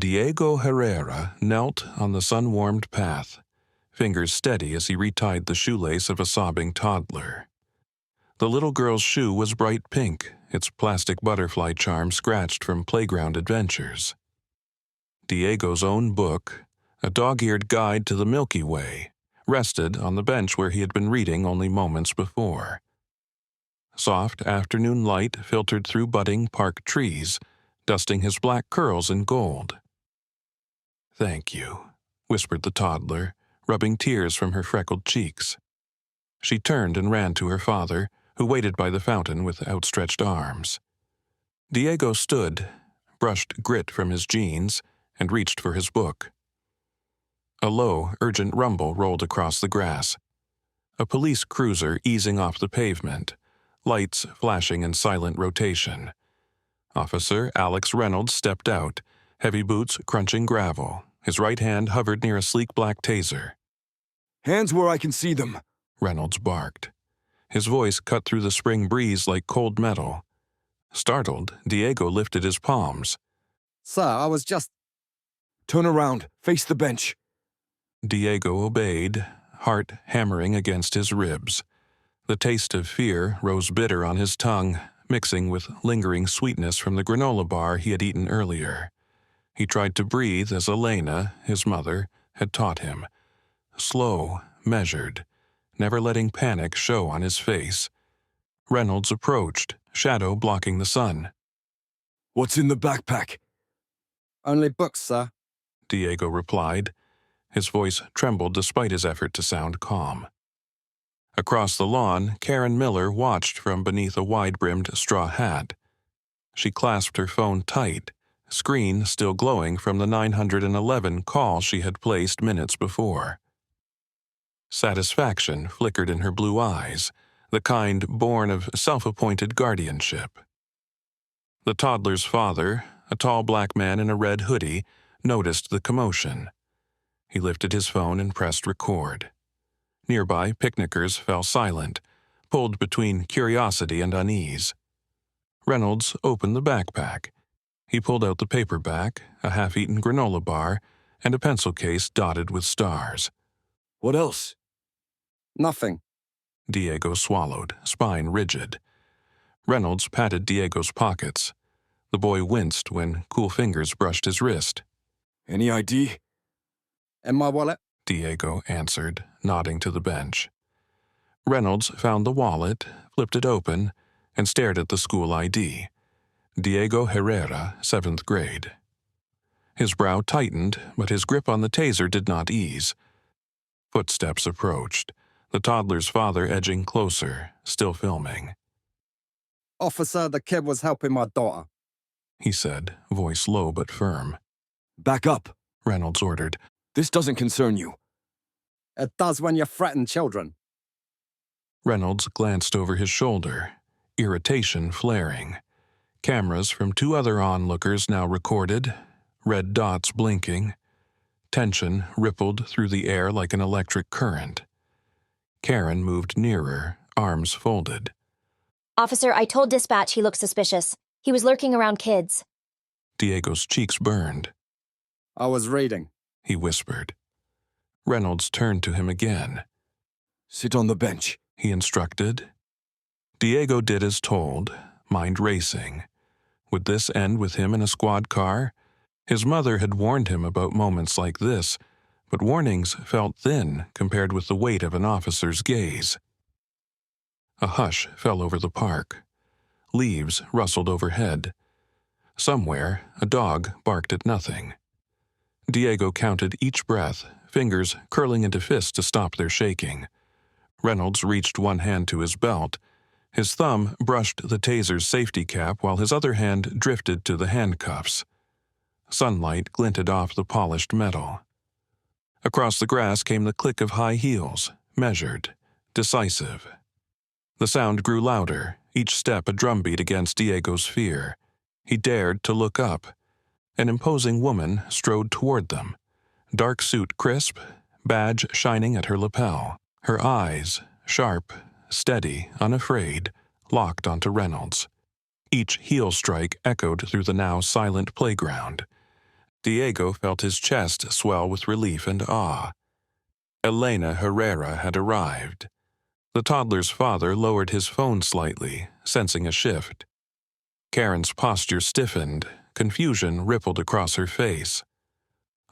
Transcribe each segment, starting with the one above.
Diego Herrera knelt on the sun-warmed path, fingers steady as he retied the shoelace of a sobbing toddler. The little girl's shoe was bright pink, its plastic butterfly charm scratched from playground adventures. Diego's own book, a dog-eared guide to the Milky Way, rested on the bench where he had been reading only moments before. Soft afternoon light filtered through budding park trees, dusting his black curls in gold. "Thank you," whispered the toddler, rubbing tears from her freckled cheeks. She turned and ran to her father, who waited by the fountain with outstretched arms. Diego stood, brushed grit from his jeans, and reached for his book. A low, urgent rumble rolled across the grass. A police cruiser easing off the pavement, lights flashing in silent rotation. Officer Alex Reynolds stepped out, heavy boots crunching gravel. His right hand hovered near a sleek black taser. "Hands where I can see them," Reynolds barked. His voice cut through the spring breeze like cold metal. Startled, Diego lifted his palms. "Sir, I was just—" "Turn around, face the bench." Diego obeyed, heart hammering against his ribs. The taste of fear rose bitter on his tongue, mixing with lingering sweetness from the granola bar he had eaten earlier. He tried to breathe as Elena, his mother, had taught him. Slow, measured, never letting panic show on his face. Reynolds approached, shadow blocking the sun. "What's in the backpack?" "Only books, sir," Diego replied. His voice trembled despite his effort to sound calm. Across the lawn, Karen Miller watched from beneath a wide-brimmed straw hat. She clasped her phone tight, screen still glowing from the 911 call she had placed minutes before. Satisfaction flickered in her blue eyes, the kind born of self-appointed guardianship. The toddler's father, a tall black man in a red hoodie, noticed the commotion. He lifted his phone and pressed record. Nearby, picnickers fell silent, pulled between curiosity and unease. Reynolds opened the backpack. He pulled out the paperback, a half-eaten granola bar, and a pencil case dotted with stars. "What else?" "Nothing." Diego swallowed, spine rigid. Reynolds patted Diego's pockets. The boy winced when cool fingers brushed his wrist. "Any ID?" "In my wallet." Diego answered, nodding to the bench. Reynolds found the wallet, flipped it open, and stared at the school ID. Diego Herrera, 7th grade. His brow tightened, but his grip on the taser did not ease. Footsteps approached, the toddler's father edging closer, still filming. "Officer, the kid was helping my daughter," he said, voice low but firm. "Back up," Reynolds ordered. "This doesn't concern you." "It does when you threaten children." Reynolds glanced over his shoulder, irritation flaring. Cameras from 2 other onlookers now recorded, red dots blinking. Tension rippled through the air like an electric current. Karen moved nearer, arms folded. "Officer, I told dispatch he looked suspicious. He was lurking around kids." Diego's cheeks burned. "I was reading," he whispered. Reynolds turned to him again. "Sit on the bench," he instructed. Diego did as told, mind racing. Would this end with him in a squad car? His mother had warned him about moments like this, but warnings felt thin compared with the weight of an officer's gaze. A hush fell over the park. Leaves rustled overhead. Somewhere, a dog barked at nothing. Diego counted each breath, fingers curling into fists to stop their shaking. Reynolds reached one hand to his belt. His thumb brushed the taser's safety cap while his other hand drifted to the handcuffs. Sunlight glinted off the polished metal. Across the grass came the click of high heels, measured, decisive. The sound grew louder, each step a drumbeat against Diego's fear. He dared to look up. An imposing woman strode toward them, dark suit crisp, badge shining at her lapel. Her eyes, sharp, steady, unafraid, locked onto Reynolds. Each heel strike echoed through the now silent playground. Diego felt his chest swell with relief and awe. Elena Herrera had arrived. The toddler's father lowered his phone slightly, sensing a shift. Karen's posture stiffened, confusion rippled across her face.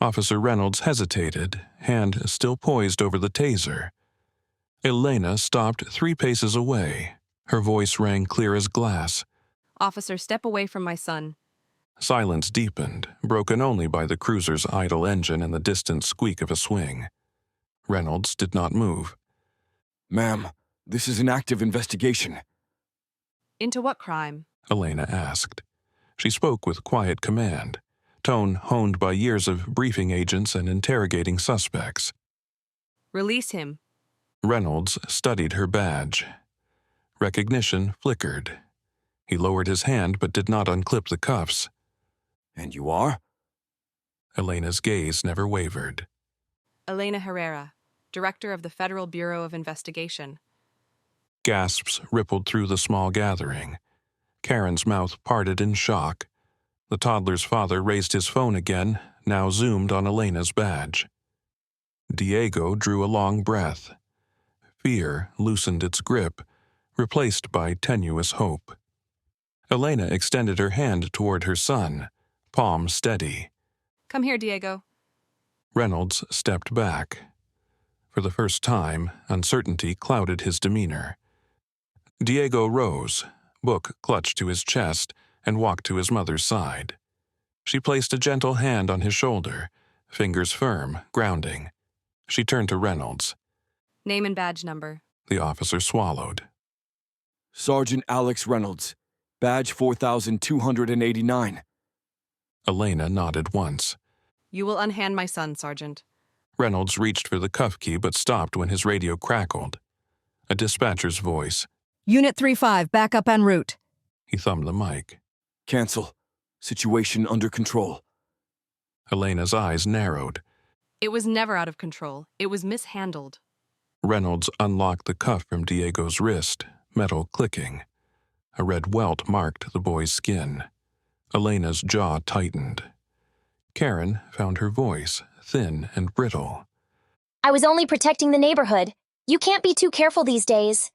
Officer Reynolds hesitated, hand still poised over the taser. Elena stopped 3 paces away. Her voice rang clear as glass. Officer, step away from my son. Silence deepened, broken only by the cruiser's idle engine and the distant squeak of a swing. Reynolds did not move. Ma'am, this is an active investigation. Into what crime? Elena asked. She spoke with quiet command, tone honed by years of briefing agents and interrogating suspects. Release him. Reynolds studied her badge. Recognition flickered. He lowered his hand but did not unclip the cuffs. And you are? Elena's gaze never wavered. Elena Herrera, Director of the Federal Bureau of Investigation. Gasps rippled through the small gathering. Karen's mouth parted in shock. The toddler's father raised his phone again, now zoomed on Elena's badge. Diego drew a long breath. Fear loosened its grip, replaced by tenuous hope. Elena extended her hand toward her son, palm steady. Come here, Diego. Reynolds stepped back. For the first time, uncertainty clouded his demeanor. Diego rose, book clutched to his chest, and walked to his mother's side. She placed a gentle hand on his shoulder, fingers firm, grounding. She turned to Reynolds. Name and badge number. The officer swallowed. Sergeant Alex Reynolds, badge 4289. Elena nodded once. You will unhand my son, Sergeant. Reynolds reached for the cuff key but stopped when his radio crackled. A dispatcher's voice. Unit 35, back up en route. He thumbed the mic. Cancel. Situation under control. Elena's eyes narrowed. It was never out of control. It was mishandled. Reynolds unlocked the cuff from Diego's wrist, metal clicking. A red welt marked the boy's skin. Elena's jaw tightened. Karen found her voice thin and brittle. I was only protecting the neighborhood. You can't be too careful these days.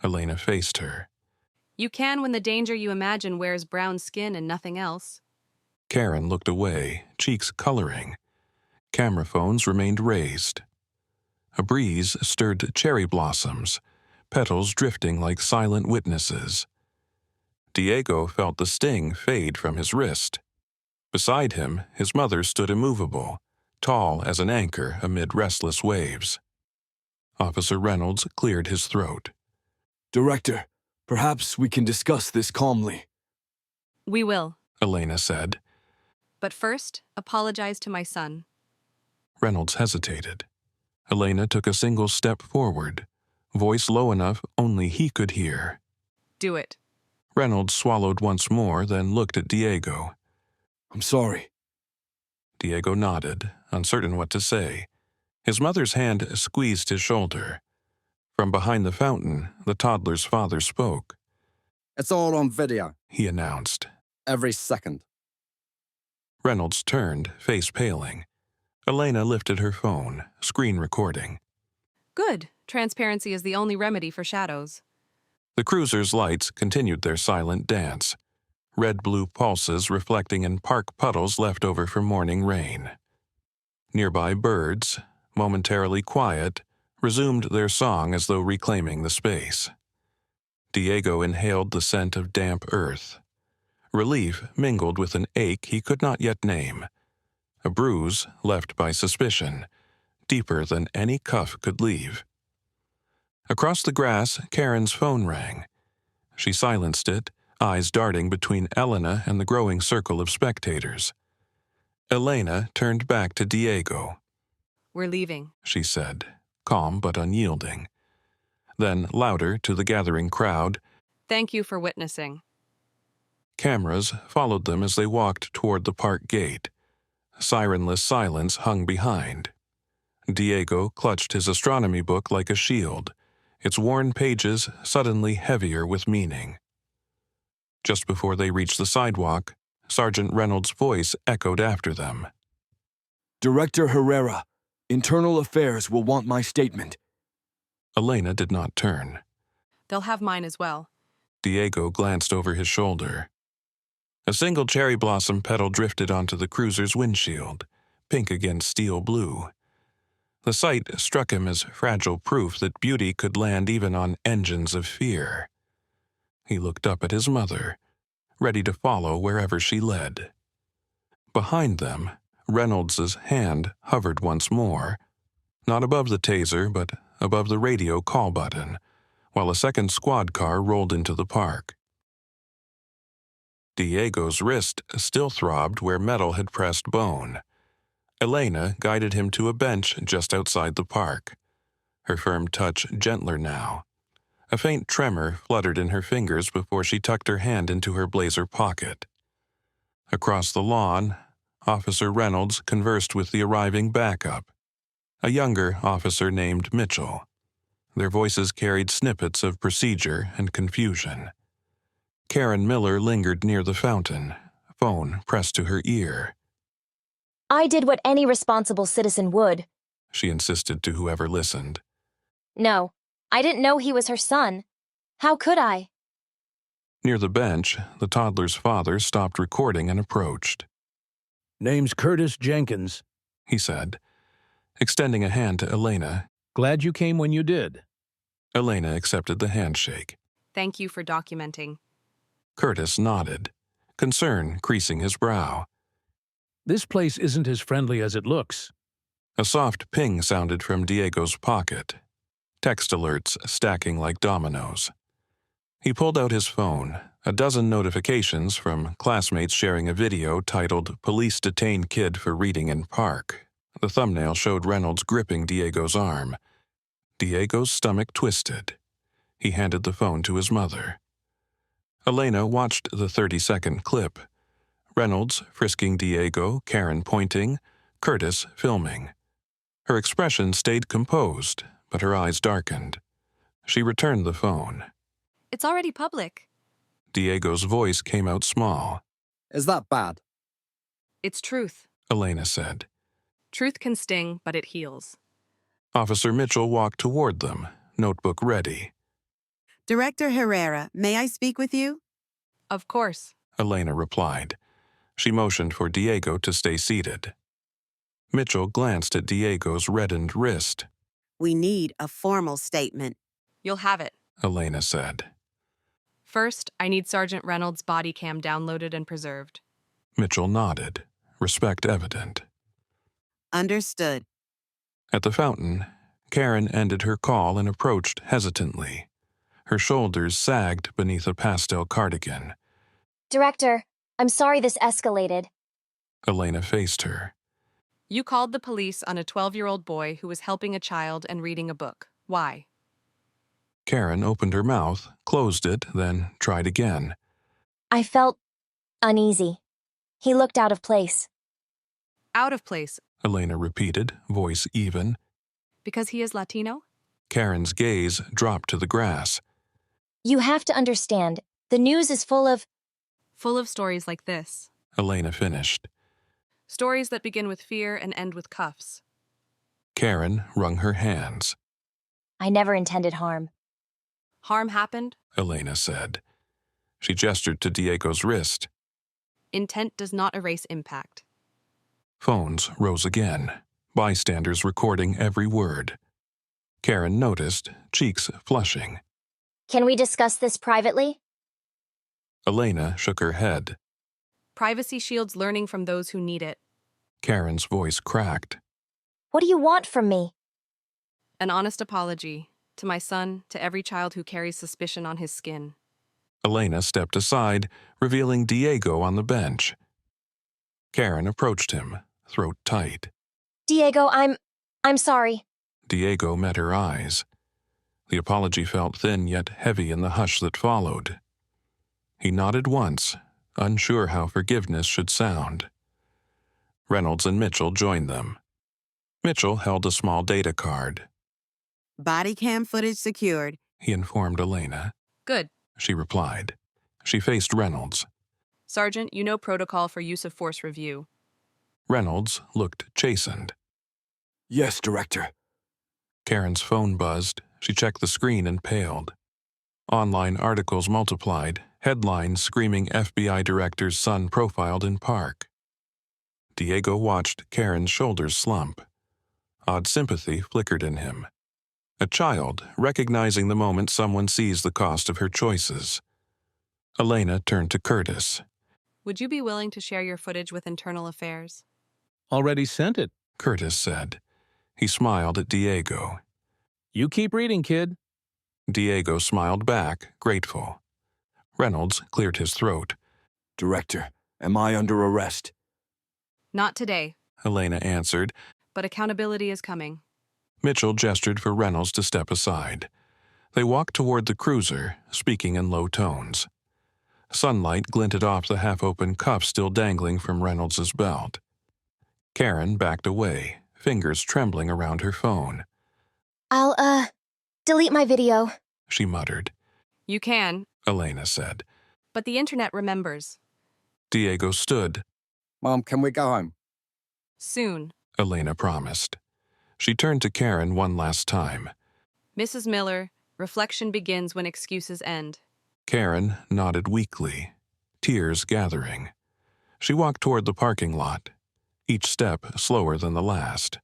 Elena faced her. You can when the danger you imagine wears brown skin and nothing else. Karen looked away, cheeks coloring. Camera phones remained raised. A breeze stirred cherry blossoms, petals drifting like silent witnesses. Diego felt the sting fade from his wrist. Beside him, his mother stood immovable, tall as an anchor amid restless waves. Officer Reynolds cleared his throat. Director, perhaps we can discuss this calmly. We will. Elena said. But first, apologize to my son. Reynolds hesitated. Elena took a single step forward, voice low enough only he could hear. Do it. Reynolds swallowed once more, then looked at Diego. I'm sorry. Diego nodded, uncertain what to say. His mother's hand squeezed his shoulder. From behind the fountain, the toddler's father spoke. It's all on video, He announced. every second. Reynolds turned, face paling. Elena lifted her phone, screen recording. Good. Transparency is the only remedy for shadows. The cruiser's lights continued their silent dance, red-blue pulses reflecting in park puddles left over from morning rain. Nearby birds, momentarily quiet, resumed their song as though reclaiming the space. Diego inhaled the scent of damp earth. Relief mingled with an ache he could not yet name. A bruise left by suspicion, deeper than any cuff could leave. Across the grass, Karen's phone rang. She silenced it, eyes darting between Elena and the growing circle of spectators. Elena turned back to Diego. We're leaving. She said, calm but unyielding. Then, louder to the gathering crowd, Thank you for witnessing. cameras followed them as they walked toward the park gate. Sirenless silence hung behind. Diego clutched his astronomy book like a shield, its worn pages suddenly heavier with meaning. Just before they reached the sidewalk, Sergeant Reynolds' voice echoed after them. Director Herrera, Internal Affairs will want my statement. Elena did not turn. They'll have mine as well. Diego glanced over his shoulder. A single cherry blossom petal drifted onto the cruiser's windshield, pink against steel blue. The sight struck him as fragile proof that beauty could land even on engines of fear. He looked up at his mother, ready to follow wherever she led. Behind them, Reynolds's hand hovered once more, not above the taser, but above the radio call button, while a second squad car rolled into the park. Diego's wrist still throbbed where metal had pressed bone. Elena guided him to a bench just outside the park, her firm touch gentler now. A faint tremor fluttered in her fingers before she tucked her hand into her blazer pocket. Across the lawn, Officer Reynolds conversed with the arriving backup, a younger officer named Mitchell. Their voices carried snippets of procedure and confusion. Karen Miller lingered near the fountain, phone pressed to her ear. I did what any responsible citizen would, She insisted to whoever listened. No, I didn't know he was her son. How could I? Near the bench, the toddler's father stopped recording and approached. Name's Curtis Jenkins. He said, extending a hand to Elena. Glad you came when you did. Elena accepted the handshake. Thank you for documenting. Curtis nodded, concern creasing his brow. This place isn't as friendly as it looks. A soft ping sounded from Diego's pocket, text alerts stacking like dominoes. He pulled out his phone, a dozen notifications from classmates sharing a video titled "Police Detain Kid for Reading in Park." The thumbnail showed Reynolds gripping Diego's arm. Diego's stomach twisted. He handed the phone to his mother. Elena watched the 30-second clip. Reynolds frisking Diego, Karen pointing, Curtis filming. Her expression stayed composed, but her eyes darkened. She returned the phone. It's already public. Diego's voice came out small. Is that bad? It's truth. Elena said. Truth can sting, but it heals. Officer Mitchell walked toward them, notebook ready. Director Herrera, may I speak with you? Of course. Elena replied. She motioned for Diego to stay seated. Mitchell glanced at Diego's reddened wrist. We need a formal statement. You'll have it. Elena said. First, I need Sergeant Reynolds' body cam downloaded and preserved. Mitchell nodded, respect evident. Understood. At the fountain, Karen ended her call and approached hesitantly. Her shoulders sagged beneath a pastel cardigan. Director, I'm sorry this escalated. Elena faced her. You called the police on a 12-year-old boy who was helping a child and reading a book. Why? Karen opened her mouth, closed it, then tried again. I felt uneasy. He looked out of place. Out of place. Elena repeated, voice even. Because he is Latino? Karen's gaze dropped to the grass. You have to understand, the news is full of stories like this. Elena finished. Stories that begin with fear and end with cuffs. Karen wrung her hands. I never intended harm. Harm happened. Elena said. She gestured to Diego's wrist. Intent does not erase impact. Phones rose again, bystanders recording every word. Karen noticed, cheeks flushing. Can we discuss this privately? Elena shook her head. Privacy shields learning from those who need it. Karen's voice cracked. What do you want from me? An honest apology. To my son, to every child who carries suspicion on his skin. Elena stepped aside, revealing Diego on the bench. Karen approached him, throat tight. Diego, I'm sorry. Diego met her eyes. The apology felt thin yet heavy in the hush that followed. He nodded once, unsure how forgiveness should sound. Reynolds and Mitchell joined them. Mitchell held a small data card. Body cam footage secured. He informed Elena. Good. She replied. She faced Reynolds. Sergeant, you know protocol for use of force review. Reynolds looked chastened. Yes, Director. Karen's phone buzzed. She checked the screen and paled. Online articles multiplied, headlines screaming FBI director's son profiled in park. Diego watched Karen's shoulders slump. Odd sympathy flickered in him. A child recognizing the moment someone sees the cost of her choices. Elena turned to Curtis. Would you be willing to share your footage with Internal Affairs? Already sent it. Curtis said. He smiled at Diego. You keep reading, kid. Diego smiled back, grateful. Reynolds cleared his throat. Director, am I under arrest? Not today, Elena answered. but accountability is coming. Mitchell gestured for Reynolds to step aside. They walked toward the cruiser, speaking in low tones. Sunlight glinted off the half-open cuff still dangling from Reynolds's belt. Karen backed away, fingers trembling around her phone. I'll, delete my video. She muttered. You can, Elena said. but the internet remembers. Diego stood. Mom, can we go home? Soon. Elena promised. She turned to Karen one last time. Mrs. Miller, reflection begins when excuses end. Karen nodded weakly, tears gathering. She walked toward the parking lot, each step slower than the last.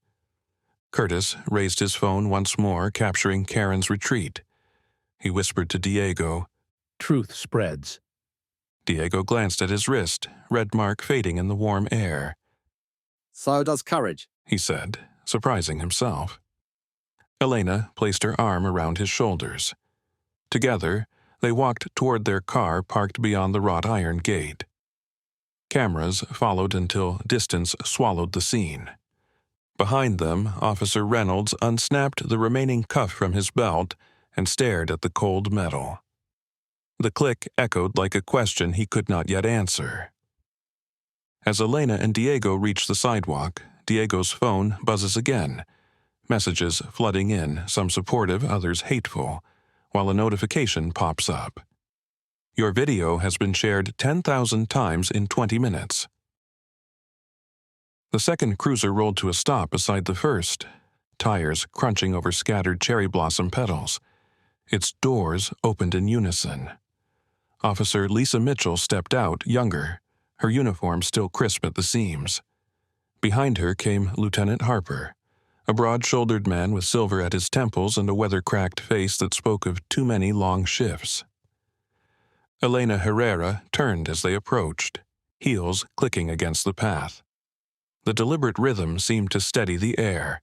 Curtis raised his phone once more, capturing Karen's retreat. He whispered to Diego. Truth spreads. Diego glanced at his wrist, red mark fading in the warm air. So does courage. He said, surprising himself. Elena placed her arm around his shoulders. Together, they walked toward their car parked beyond the wrought iron gate. Cameras followed until distance swallowed the scene. Behind them, Officer Reynolds unsnapped the remaining cuff from his belt and stared at the cold metal. The click echoed like a question he could not yet answer. As Elena and Diego reach the sidewalk, Diego's phone buzzes again, messages flooding in, some supportive, others hateful, while a notification pops up. Your video has been shared 10,000 times in 20 minutes. The second cruiser rolled to a stop beside the first, tires crunching over scattered cherry blossom petals. Its doors opened in unison. Officer Lisa Mitchell stepped out, younger, her uniform still crisp at the seams. Behind her came Lieutenant Harper, a broad-shouldered man with silver at his temples and a weather-cracked face that spoke of too many long shifts. Elena Herrera turned as they approached, heels clicking against the path. The deliberate rhythm seemed to steady the air.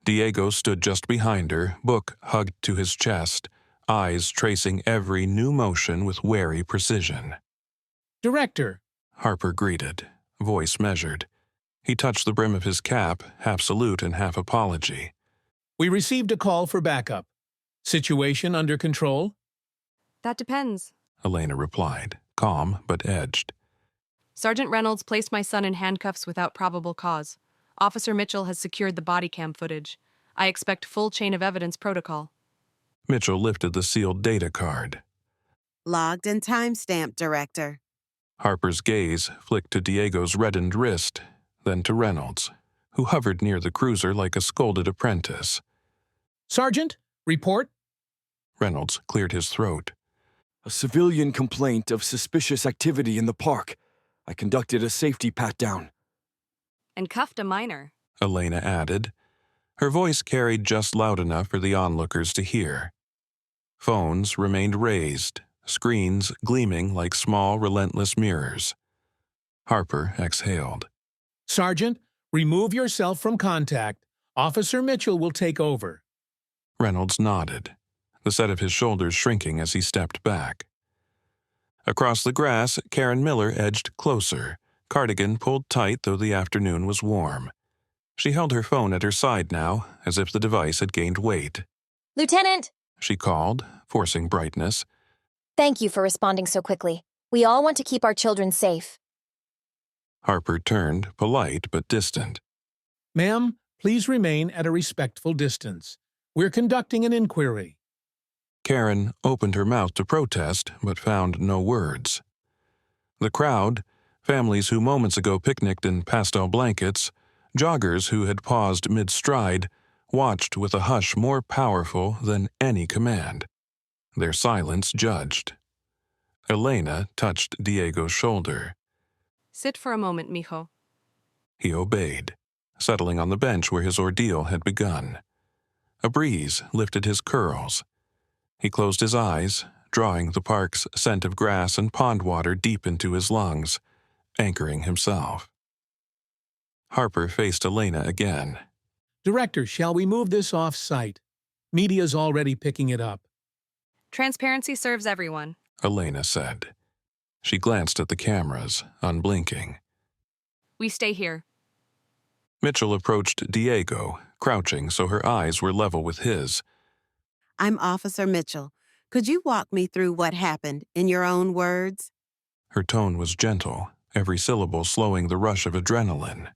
Diego stood just behind her, book hugged to his chest, eyes tracing every new motion with wary precision. Director. Harper greeted, voice measured. He touched the brim of his cap, half salute and half apology. We received a call for backup. Situation under control? That depends. Elena replied, calm but edged. Sergeant Reynolds placed my son in handcuffs without probable cause. Officer Mitchell has secured the body cam footage. I expect full chain of evidence protocol. Mitchell lifted the sealed data card. Logged and timestamped, Director. Harper's gaze flicked to Diego's reddened wrist, then to Reynolds, who hovered near the cruiser like a scolded apprentice. Sergeant, report. Reynolds cleared his throat. A civilian complaint of suspicious activity in the park. I conducted a safety pat-down. And cuffed a minor. Elena added. Her voice carried just loud enough for the onlookers to hear. Phones remained raised, screens gleaming like small, relentless mirrors. Harper exhaled. Sergeant, remove yourself from contact. Officer Mitchell will take over. Reynolds nodded, the set of his shoulders shrinking as he stepped back. Across the grass, Karen Miller edged closer, cardigan pulled tight though the afternoon was warm. She held her phone at her side now, as if the device had gained weight. Lieutenant! She called, forcing brightness. Thank you for responding so quickly. We all want to keep our children safe. Harper turned, polite but distant. Ma'am, please remain at a respectful distance. We're conducting an inquiry. Karen opened her mouth to protest, but found no words. The crowd, families who moments ago picnicked in pastel blankets, joggers who had paused mid-stride, watched with a hush more powerful than any command. Their silence judged. Elena touched Diego's shoulder. Sit for a moment, mijo. He obeyed, settling on the bench where his ordeal had begun. A breeze lifted his curls. He closed his eyes, drawing the park's scent of grass and pond water deep into his lungs, anchoring himself. Harper faced Elena again. Director, shall we move this off-site? Media's already picking it up. Transparency serves everyone. Elena said. She glanced at the cameras, unblinking. We stay here. Mitchell approached Diego, crouching so her eyes were level with his. I'm Officer Mitchell. Could you walk me through what happened in your own words? Her tone was gentle, every syllable slowing the rush of adrenaline.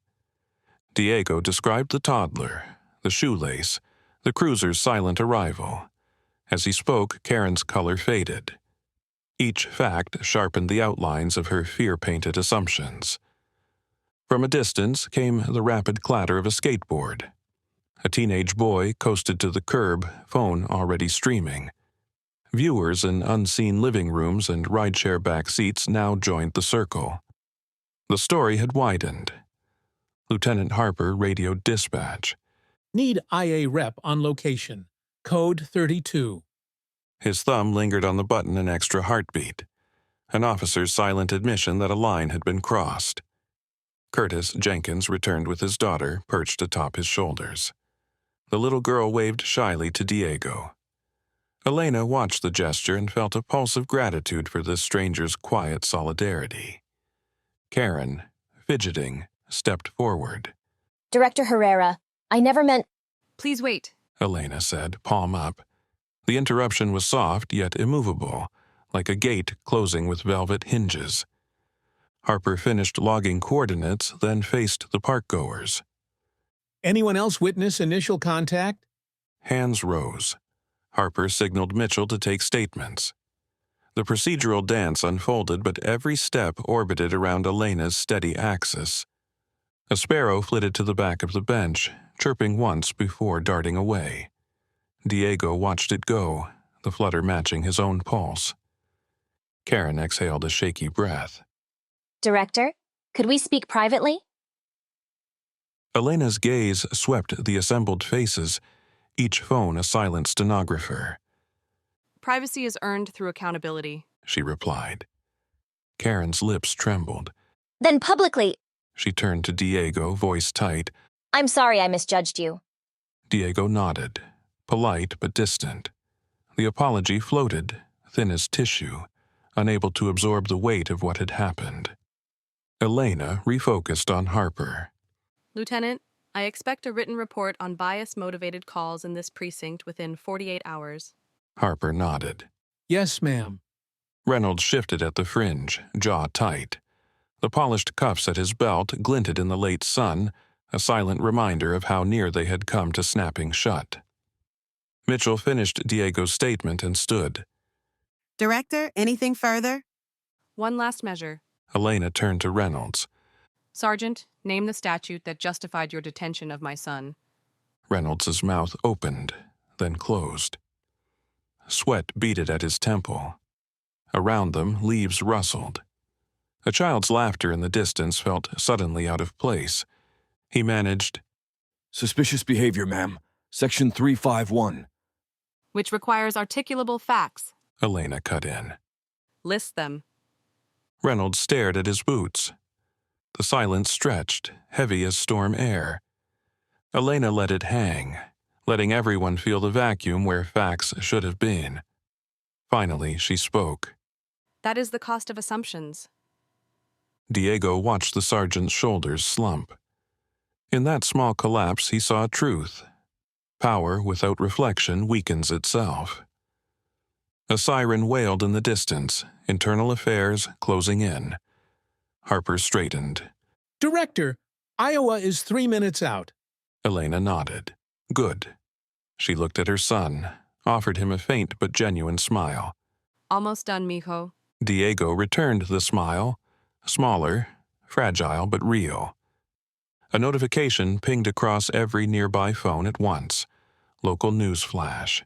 Diego described the toddler, the shoelace, the cruiser's silent arrival. As he spoke, Karen's color faded. Each fact sharpened the outlines of her fear-painted assumptions. From a distance came the rapid clatter of a skateboard. A teenage boy coasted to the curb, phone already streaming. Viewers in unseen living rooms and rideshare back seats now joined the circle. The story had widened. Lieutenant Harper radioed dispatch. Need IA rep on location. Code 32. His thumb lingered on the button an extra heartbeat. An officer's silent admission that a line had been crossed. Curtis Jenkins returned with his daughter perched atop his shoulders. The little girl waved shyly to Diego. Elena watched the gesture and felt a pulse of gratitude for this stranger's quiet solidarity. Karen, fidgeting, stepped forward. Director Herrera, I never meant. Please wait. Elena said, palm up. The interruption was soft yet immovable, like a gate closing with velvet hinges. Harper finished logging coordinates, then faced the parkgoers. Anyone else witness initial contact? Hands rose. Harper signaled Mitchell to take statements. The procedural dance unfolded, but every step orbited around Elena's steady axis. A sparrow flitted to the back of the bench, chirping once before darting away. Diego watched it go, the flutter matching his own pulse. Karen exhaled a shaky breath. Director, could we speak privately? Elena's gaze swept the assembled faces, each phone a silent stenographer. Privacy is earned through accountability. She replied. Karen's lips trembled. Then publicly. She turned to Diego, voice tight. I'm sorry I misjudged you. Diego nodded, polite but distant. The apology floated, thin as tissue, unable to absorb the weight of what had happened. Elena refocused on Harper. Lieutenant, I expect a written report on bias-motivated calls in this precinct within 48 hours. Harper nodded. Yes, ma'am. Reynolds shifted at the fringe, jaw tight. The polished cuffs at his belt glinted in the late sun, a silent reminder of how near they had come to snapping shut. Mitchell finished Diego's statement and stood. Director, anything further? One last measure. Elena turned to Reynolds. Sergeant, name the statute that justified your detention of my son. Reynolds's mouth opened, then closed. Sweat beaded at his temple. Around them, leaves rustled. A child's laughter in the distance felt suddenly out of place. He managed, Suspicious behavior, ma'am. Section 351. Which requires articulable facts. Elena cut in. List them. Reynolds stared at his boots. The silence stretched, heavy as storm air. Elena let it hang, letting everyone feel the vacuum where facts should have been. Finally, she spoke. That is the cost of assumptions. Diego watched the sergeant's shoulders slump. In that small collapse, he saw truth. Power without reflection weakens itself. A siren wailed in the distance, internal affairs closing in. Harper straightened. Director, Iowa is 3 minutes out. Elena nodded. Good. She looked at her son, offered him a faint but genuine smile. Almost done, mijo. Diego returned the smile, Smaller, fragile but real. A notification pinged across every nearby phone at once. Local news flash.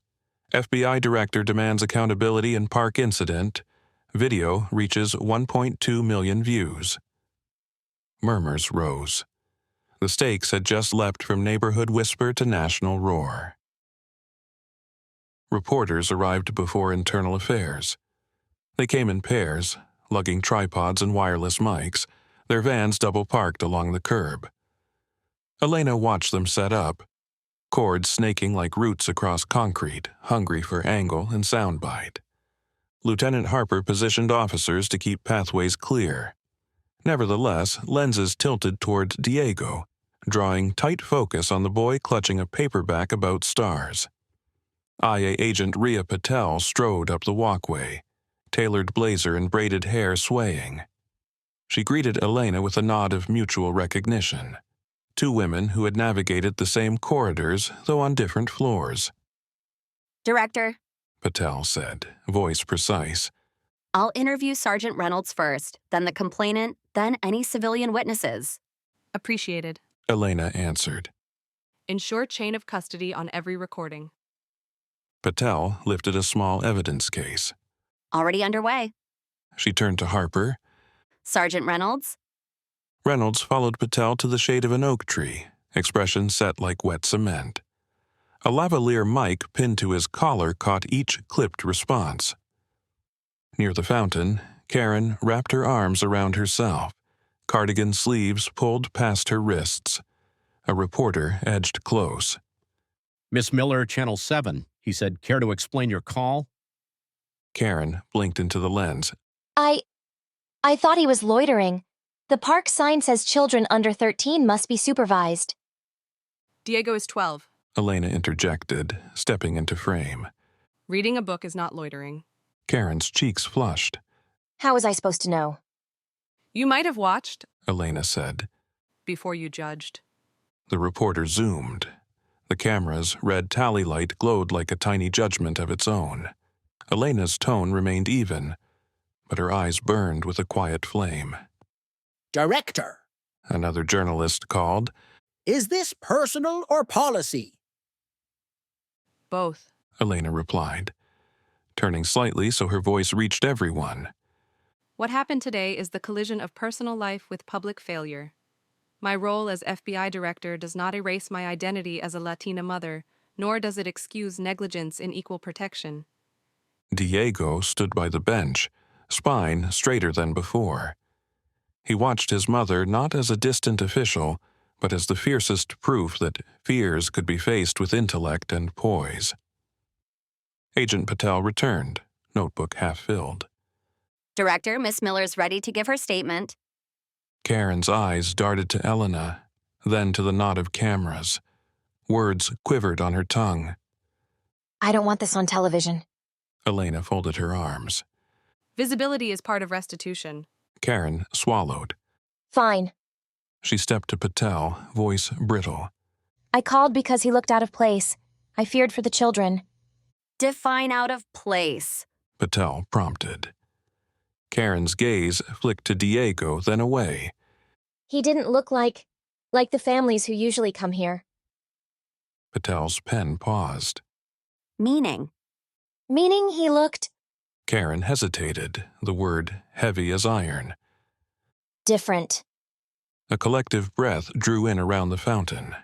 FBI director demands accountability in park incident. Video reaches 1.2 million views. Murmurs rose. The stakes had just leapt from neighborhood whisper to national roar. Reporters arrived before Internal Affairs. They came in pairs, lugging tripods and wireless mics, their vans double-parked along the curb. Elena watched them set up, cords snaking like roots across concrete, hungry for angle and soundbite. Lieutenant Harper positioned officers to keep pathways clear. Nevertheless, lenses tilted toward Diego, drawing tight focus on the boy clutching a paperback about stars. IA agent Rhea Patel strode up the walkway, tailored blazer and braided hair swaying. She greeted Elena with a nod of mutual recognition. Two women who had navigated the same corridors, though on different floors. Director, Patel said, voice precise. I'll interview Sergeant Reynolds first, then the complainant, then any civilian witnesses. Appreciated. Elena answered. Ensure chain of custody on every recording. Patel lifted a small evidence case. Already underway. She turned to Harper. Sergeant Reynolds? Reynolds followed Patel to the shade of an oak tree, expression set like wet cement. A lavalier mic pinned to his collar caught each clipped response. Near the fountain, Karen wrapped her arms around herself, cardigan sleeves pulled past her wrists. A reporter edged close. Miss Miller, Channel 7. He said, care to explain your call? Karen blinked into the lens. I thought he was loitering. The park sign says children under 13 must be supervised. Diego is 12. Elena interjected, stepping into frame. Reading a book is not loitering. Karen's cheeks flushed. How was I supposed to know? You might have watched, Elena said. before you judged. The reporter zoomed. The camera's red tally light glowed like a tiny judgment of its own. Elena's tone remained even, but her eyes burned with a quiet flame. Director, Another journalist called. is this personal or policy? Both. Elena replied, turning slightly so her voice reached everyone. What happened today is the collision of personal life with public failure. My role as FBI director does not erase my identity as a Latina mother, nor does it excuse negligence in equal protection. Diego stood by the bench, spine straighter than before. He watched his mother not as a distant official, but as the fiercest proof that fears could be faced with intellect and poise. Agent Patel returned, notebook half filled. Director, Miss Miller's ready to give her statement. Karen's eyes darted to Elena, then to the knot of cameras. Words quivered on her tongue. I don't want this on television. Elena folded her arms. Visibility is part of restitution. Karen swallowed. Fine. She stepped to Patel, voice brittle. I called because he looked out of place. I feared for the children. Define out of place. Patel prompted. Karen's gaze flicked to Diego, then away. He didn't look like the families who usually come here. Patel's pen paused. Meaning? Meaning he looked Karen hesitated, the word heavy as iron. different. A collective breath drew in around the fountain.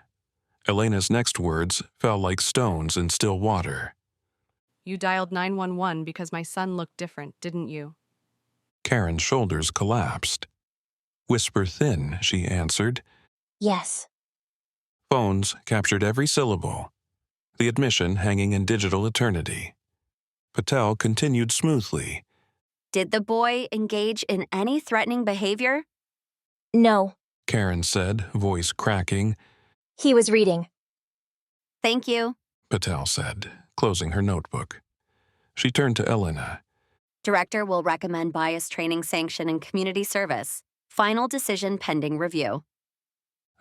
Elena's next words fell like stones in still water. You dialed 911 because my son looked different, didn't you? Karen's shoulders collapsed. Whisper thin, she answered. Yes. Phones captured every syllable, the admission hanging in digital eternity. Patel continued smoothly. Did the boy engage in any threatening behavior? No. Karen said, voice cracking. He was reading. Thank you. Patel said, closing her notebook. She turned to Elena. Director will recommend bias training sanction and community service. Final decision pending review.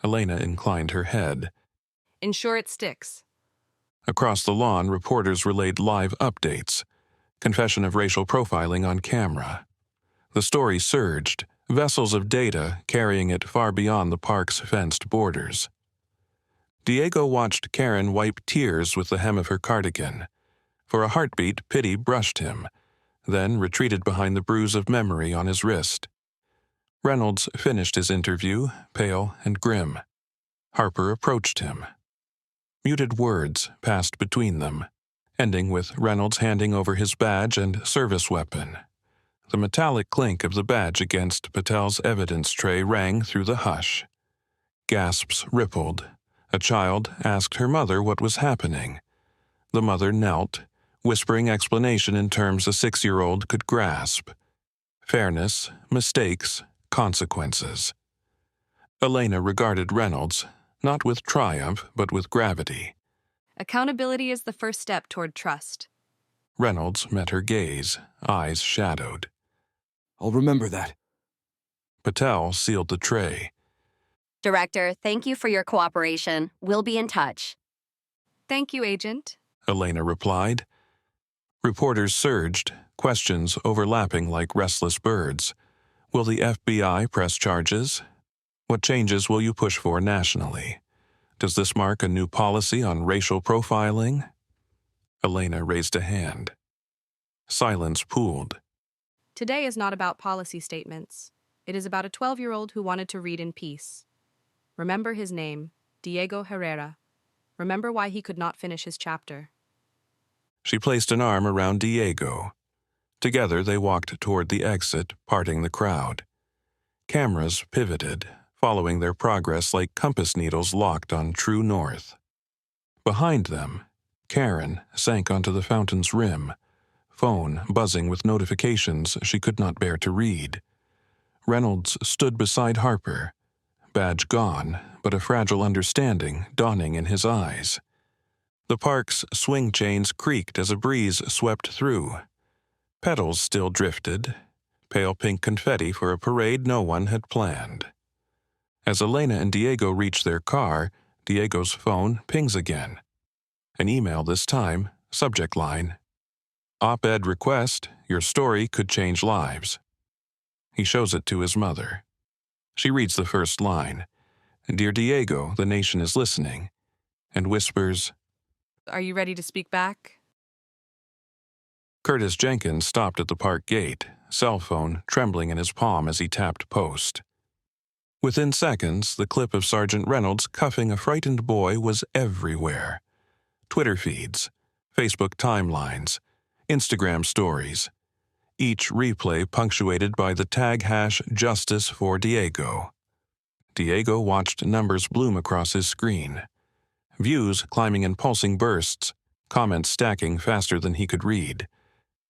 Elena inclined her head. Ensure it sticks. Across the lawn, reporters relayed live updates. Confession of racial profiling on camera. The story surged, vessels of data carrying it far beyond the park's fenced borders. Diego watched Karen wipe tears with the hem of her cardigan. For a heartbeat, pity brushed him, then retreated behind the bruise of memory on his wrist. Reynolds finished his interview, pale and grim. Harper approached him. Muted words passed between them, ending with Reynolds handing over his badge and service weapon. The metallic clink of the badge against Patel's evidence tray rang through the hush. Gasps rippled. A child asked her mother what was happening. The mother knelt, whispering explanation in terms a 6-year-old could grasp. Fairness, mistakes, consequences. Elena regarded Reynolds, not with triumph, but with gravity. Accountability is the first step toward trust. Reynolds met her gaze, eyes shadowed. I'll remember that. Patel sealed the tray. Director, thank you for your cooperation. We'll be in touch. Thank you, Agent. Elena replied. Reporters surged, questions overlapping like restless birds. Will the FBI press charges? What changes will you push for nationally? Does this mark a new policy on racial profiling? Elena raised a hand. Silence pooled. Today is not about policy statements. It is about a 12-year-old who wanted to read in peace. Remember his name, Diego Herrera. Remember why he could not finish his chapter. She placed an arm around Diego. Together they walked toward the exit, parting the crowd. Cameras pivoted, following their progress like compass needles locked on true north. Behind them, Karen sank onto the fountain's rim, phone buzzing with notifications she could not bear to read. Reynolds stood beside Harper, badge gone, but a fragile understanding dawning in his eyes. The park's swing chains creaked as a breeze swept through. Petals still drifted, pale pink confetti for a parade no one had planned. As Elena and Diego reached their car, Diego's phone pings again. An email this time, subject line, "Op-ed request, your story could change lives." He shows it to his mother. She reads the first line, "Dear Diego, the nation is listening," and whispers, Are you ready to speak back? Curtis Jenkins stopped at the park gate, cell phone trembling in his palm as he tapped post. Within seconds, the clip of Sergeant Reynolds cuffing a frightened boy was everywhere. Twitter feeds, Facebook timelines, Instagram stories, each replay punctuated by the tag hash Justice for Diego. Diego watched numbers bloom across his screen. Views climbing in pulsing bursts, comments stacking faster than he could read.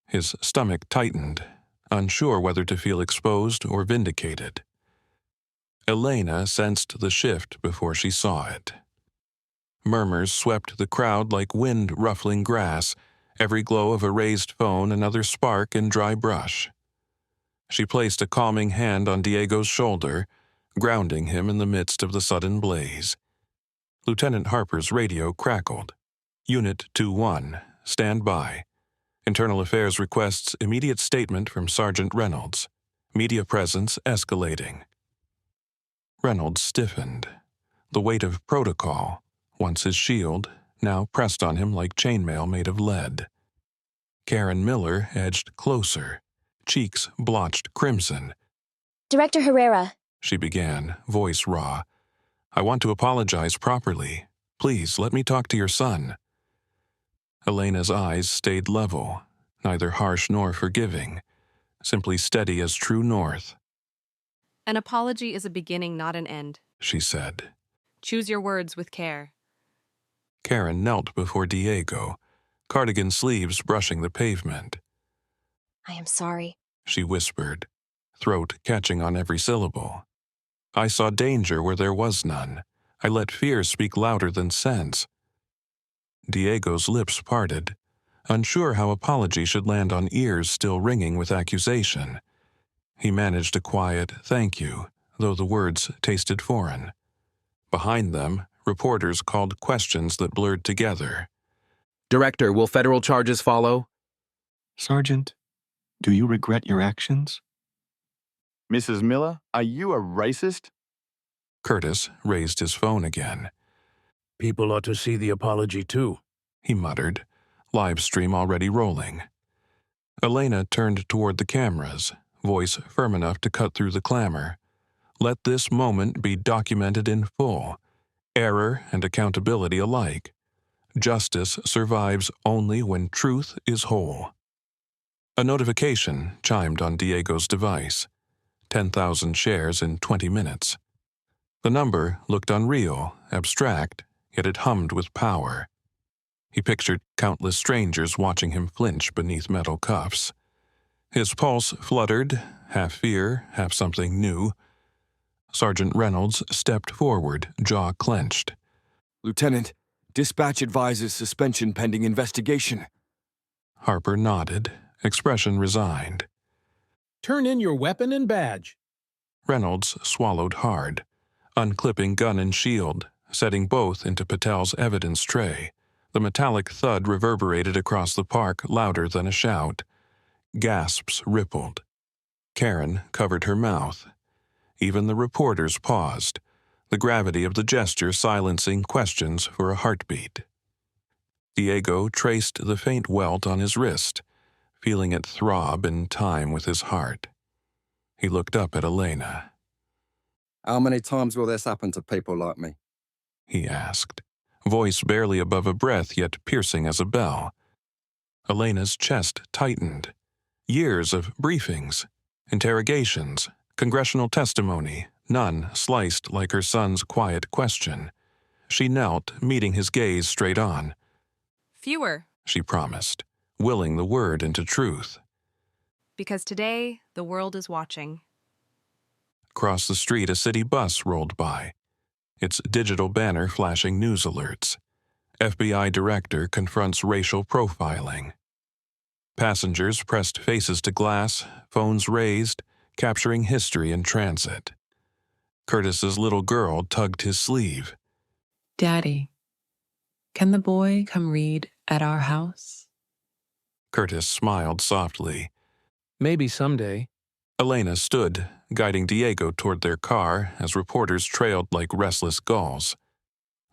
His stomach tightened, unsure whether to feel exposed or vindicated. Elena sensed the shift before she saw it. Murmurs swept the crowd like wind ruffling grass, every glow of a raised phone another spark in dry brush. She placed a calming hand on Diego's shoulder, grounding him in the midst of the sudden blaze. Lieutenant Harper's radio crackled. Unit 2-1, stand by. Internal Affairs requests immediate statement from Sergeant Reynolds. Media presence escalating. Reynolds stiffened. The weight of protocol, once his shield, now pressed on him like chainmail made of lead. Karen Miller edged closer, cheeks blotched crimson. Director Herrera. She began, voice raw. I want to apologize properly. Please, let me talk to your son. Elena's eyes stayed level, neither harsh nor forgiving, simply steady as true north. An apology is a beginning, not an end, She said. Choose your words with care. Karen knelt before Diego, cardigan sleeves brushing the pavement. I am sorry. She whispered, throat catching on every syllable. I saw danger where there was none. I let fear speak louder than sense. Diego's lips parted, unsure how apology should land on ears still ringing with accusation. He managed a quiet thank you, though the words tasted foreign. Behind them, reporters called questions that blurred together. Director, will federal charges follow? Sergeant, do you regret your actions? Mrs. Miller, are you a racist? Curtis raised his phone again. People ought to see the apology too, he muttered, live stream already rolling. Elena turned toward the cameras, voice firm enough to cut through the clamor. Let this moment be documented in full. Error and accountability alike. Justice survives only when truth is whole. A notification chimed on Diego's device. 10,000 shares in 20 minutes. The number looked unreal, abstract, yet it hummed with power. He pictured countless strangers watching him flinch beneath metal cuffs. His pulse fluttered, half fear, half something new. Sergeant Reynolds stepped forward, jaw clenched. Lieutenant, dispatch advises suspension pending investigation. Harper nodded, expression resigned. Turn in your weapon and badge. Reynolds swallowed hard, unclipping gun and shield, setting both into Patel's evidence tray. The metallic thud reverberated across the park louder than a shout. Gasps rippled. Karen covered her mouth. Even the reporters paused, the gravity of the gesture silencing questions for a heartbeat. Diego traced the faint welt on his wrist, feeling it throb in time with his heart. He looked up at Elena. How many times will this happen to people like me? He asked, voice barely above a breath yet piercing as a bell. Elena's chest tightened. Years of briefings, interrogations, congressional testimony, none sliced like her son's quiet question. She knelt, meeting his gaze straight on. Fewer. She promised, willing the word into truth. Because today, the world is watching. Across the street, a city bus rolled by, its digital banner flashing news alerts. FBI director confronts racial profiling. Passengers pressed faces to glass, phones raised, capturing history in transit. Curtis's little girl tugged his sleeve. Daddy, can the boy come read at our house? Curtis smiled softly. Maybe someday. Elena stood, guiding Diego toward their car as reporters trailed like restless gulls.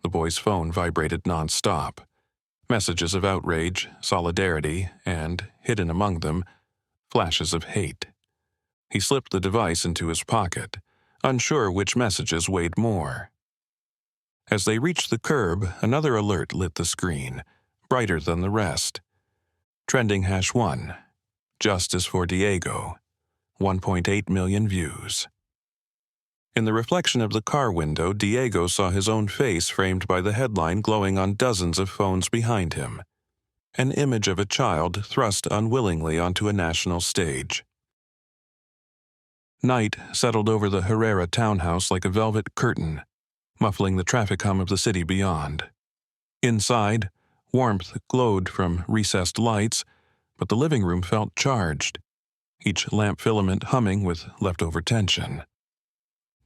The boy's phone vibrated nonstop. Messages of outrage, solidarity, and, hidden among them, flashes of hate. He slipped the device into his pocket, unsure which messages weighed more. As they reached the curb, another alert lit the screen, brighter than the rest. Trending #1. Justice for Diego. 1.8 million views. In the reflection of the car window, Diego saw his own face framed by the headline glowing on dozens of phones behind him. An image of a child thrust unwillingly onto a national stage. Night settled over the Herrera townhouse like a velvet curtain, muffling the traffic hum of the city beyond. Inside, warmth glowed from recessed lights, but the living room felt charged, each lamp filament humming with leftover tension.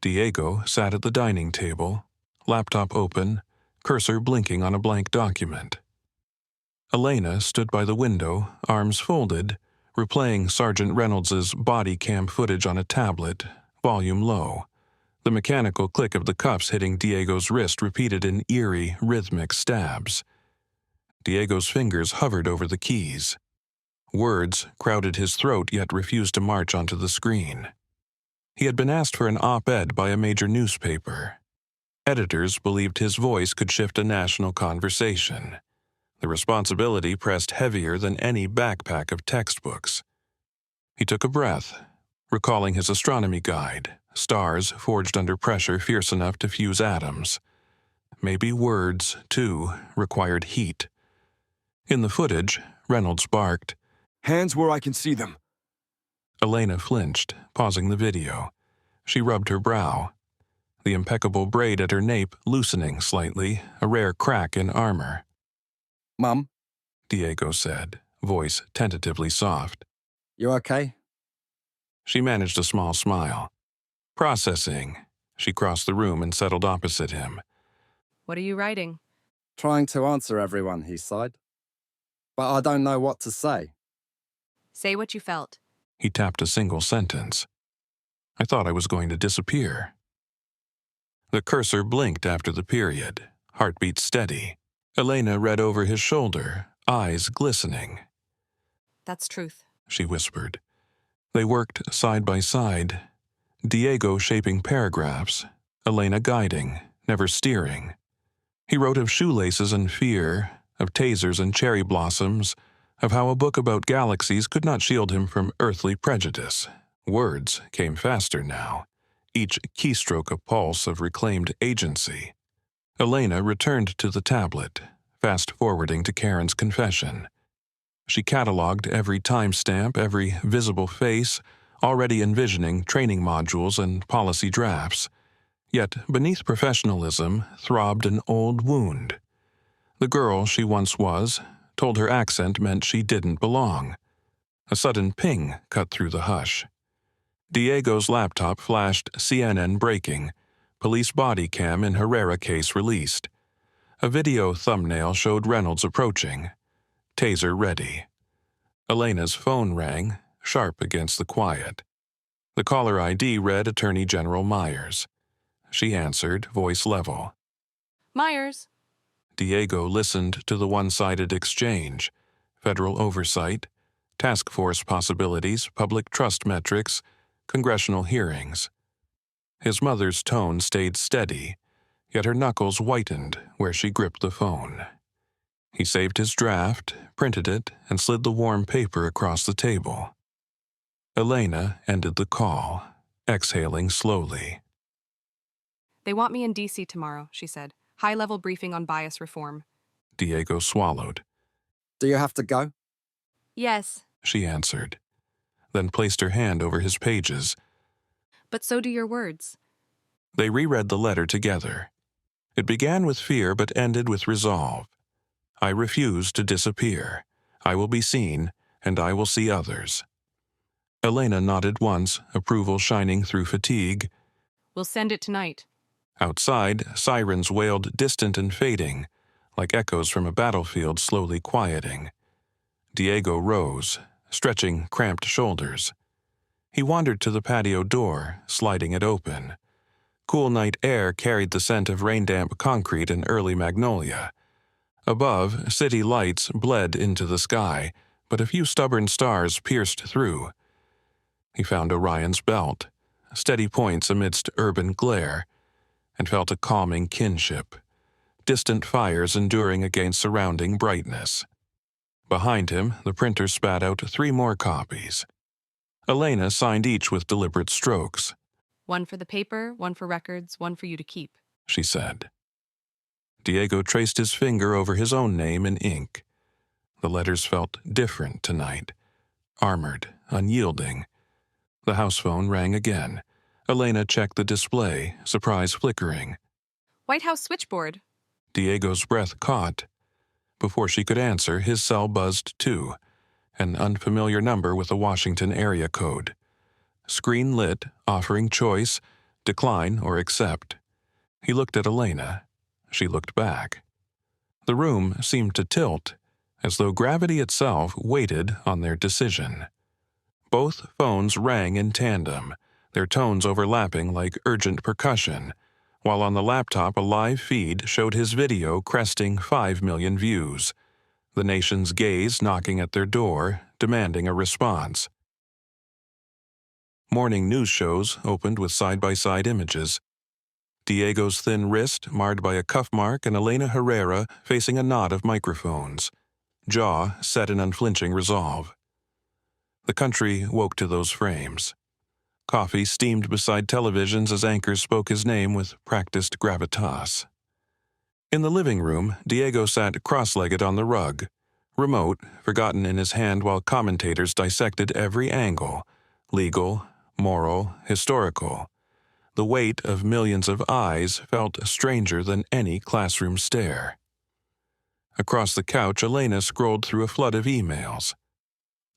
Diego sat at the dining table, laptop open, cursor blinking on a blank document. Elena stood by the window, arms folded, replaying Sergeant Reynolds's body cam footage on a tablet, volume low. The mechanical click of the cuffs hitting Diego's wrist repeated in eerie, rhythmic stabs. Diego's fingers hovered over the keys. Words crowded his throat yet refused to march onto the screen. He had been asked for an op-ed by a major newspaper. Editors believed his voice could shift a national conversation. The responsibility pressed heavier than any backpack of textbooks. He took a breath, recalling his astronomy guide, stars forged under pressure fierce enough to fuse atoms. Maybe words, too, required heat. In the footage, Reynolds barked, "Hands where I can see them." Elena flinched, pausing the video. She rubbed her brow. The impeccable braid at her nape loosening slightly, a rare crack in armor. Mum, Diego said, voice tentatively soft. you okay? She managed a small smile. Processing. She crossed the room and settled opposite him. What are you writing? Trying to answer everyone, he sighed. But I don't know what to say. Say what you felt. He tapped a single sentence. I thought I was going to disappear. The cursor blinked after the period, heartbeat steady. Elena read over his shoulder, eyes glistening. That's truth, she whispered. They worked side by side, Diego shaping paragraphs, Elena guiding, never steering. He wrote of shoelaces and fear, of tasers and cherry blossoms, of how a book about galaxies could not shield him from earthly prejudice. Words came faster now, each keystroke a pulse of reclaimed agency. Elena returned to the tablet, fast-forwarding to Karen's confession. She cataloged every timestamp, every visible face, already envisioning training modules and policy drafts. Yet beneath professionalism throbbed an old wound. The girl she once was told her accent meant she didn't belong. A sudden ping cut through the hush. Diego's laptop flashed CNN breaking, police body cam in Herrera case released. A video thumbnail showed Reynolds approaching. Taser ready. Elena's phone rang, sharp against the quiet. The caller ID read Attorney General Myers. She answered, voice level. Myers. Diego listened to the one-sided exchange. Federal oversight, task force possibilities, public trust metrics, congressional hearings. His mother's tone stayed steady, yet her knuckles whitened where she gripped the phone. He saved his draft, printed it, and slid the warm paper across the table. Elena ended the call, exhaling slowly. They want me in D.C. tomorrow, she said. High-level briefing on bias reform. Diego swallowed. Do you have to go? Yes. She answered, then placed her hand over his pages. But so do your words. They reread the letter together. It began with fear but ended with resolve. I refuse to disappear. I will be seen, and I will see others. Elena nodded once, approval shining through fatigue. We'll send it tonight. Outside, sirens wailed distant and fading, like echoes from a battlefield slowly quieting. Diego rose, stretching cramped shoulders. He wandered to the patio door, sliding it open. Cool night air carried the scent of rain-damp concrete and early magnolia. Above, city lights bled into the sky, but a few stubborn stars pierced through. He found Orion's belt, steady points amidst urban glare, and felt a calming kinship, distant fires enduring against surrounding brightness. Behind him, the printer spat out 3 more copies. Elena signed each with deliberate strokes. One for the paper, one for records, one for you to keep, she said. Diego traced his finger over his own name in ink. The letters felt different tonight, armored, unyielding. The house phone rang again. Elena checked the display, surprise flickering. White House switchboard. Diego's breath caught. Before she could answer, his cell buzzed too, an unfamiliar number with a Washington area code. Screen lit, offering choice, decline or accept. He looked at Elena. She looked back. The room seemed to tilt, as though gravity itself waited on their decision. Both phones rang in tandem, their tones overlapping like urgent percussion, while on the laptop a live feed showed his video cresting 5 million views, the nation's gaze knocking at their door, demanding a response. Morning news shows opened with side-by-side images. Diego's thin wrist marred by a cuff mark and Elena Herrera facing a knot of microphones, jaw set in unflinching resolve. The country woke to those frames. Coffee steamed beside televisions as anchors spoke his name with practiced gravitas. In the living room, Diego sat cross-legged on the rug, remote, forgotten in his hand while commentators dissected every angle, legal, moral, historical. The weight of millions of eyes felt stranger than any classroom stare. Across the couch, Elena scrolled through a flood of emails.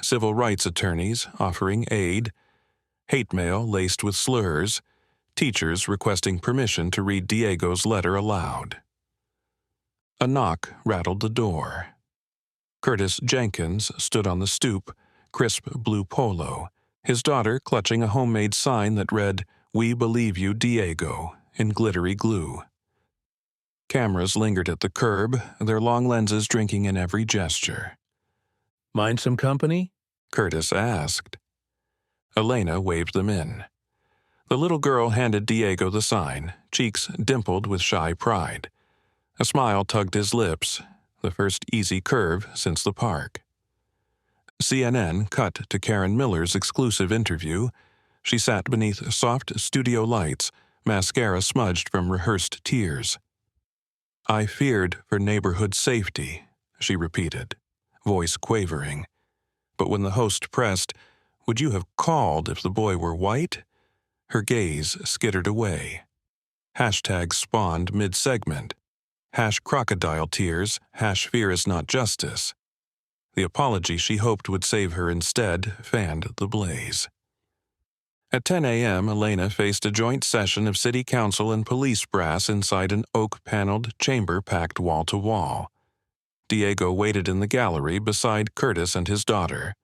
Civil rights attorneys offering aid, hate mail laced with slurs, teachers requesting permission to read Diego's letter aloud. A knock rattled the door. Curtis Jenkins stood on the stoop, crisp blue polo, his daughter clutching a homemade sign that read, "We believe you, Diego," in glittery glue. Cameras lingered at the curb, their long lenses drinking in every gesture. Mind some company? Curtis asked. Elena waved them in. The little girl handed Diego the sign, cheeks dimpled with shy pride. A smile tugged his lips, the first easy curve since the park. CNN cut to Karen Miller's exclusive interview. She sat beneath soft studio lights, mascara smudged from rehearsed tears. "I feared for neighborhood safety," she repeated, voice quavering. But when the host pressed, "Would you have called if the boy were white?" her gaze skittered away. Hashtags spawned mid-segment. #crocodile tears, #fear is not justice. The apology she hoped would save her instead fanned the blaze. At 10 a.m., Elena faced a joint session of city council and police brass inside an oak-paneled chamber packed wall-to-wall. Diego waited in the gallery beside Curtis and his daughter,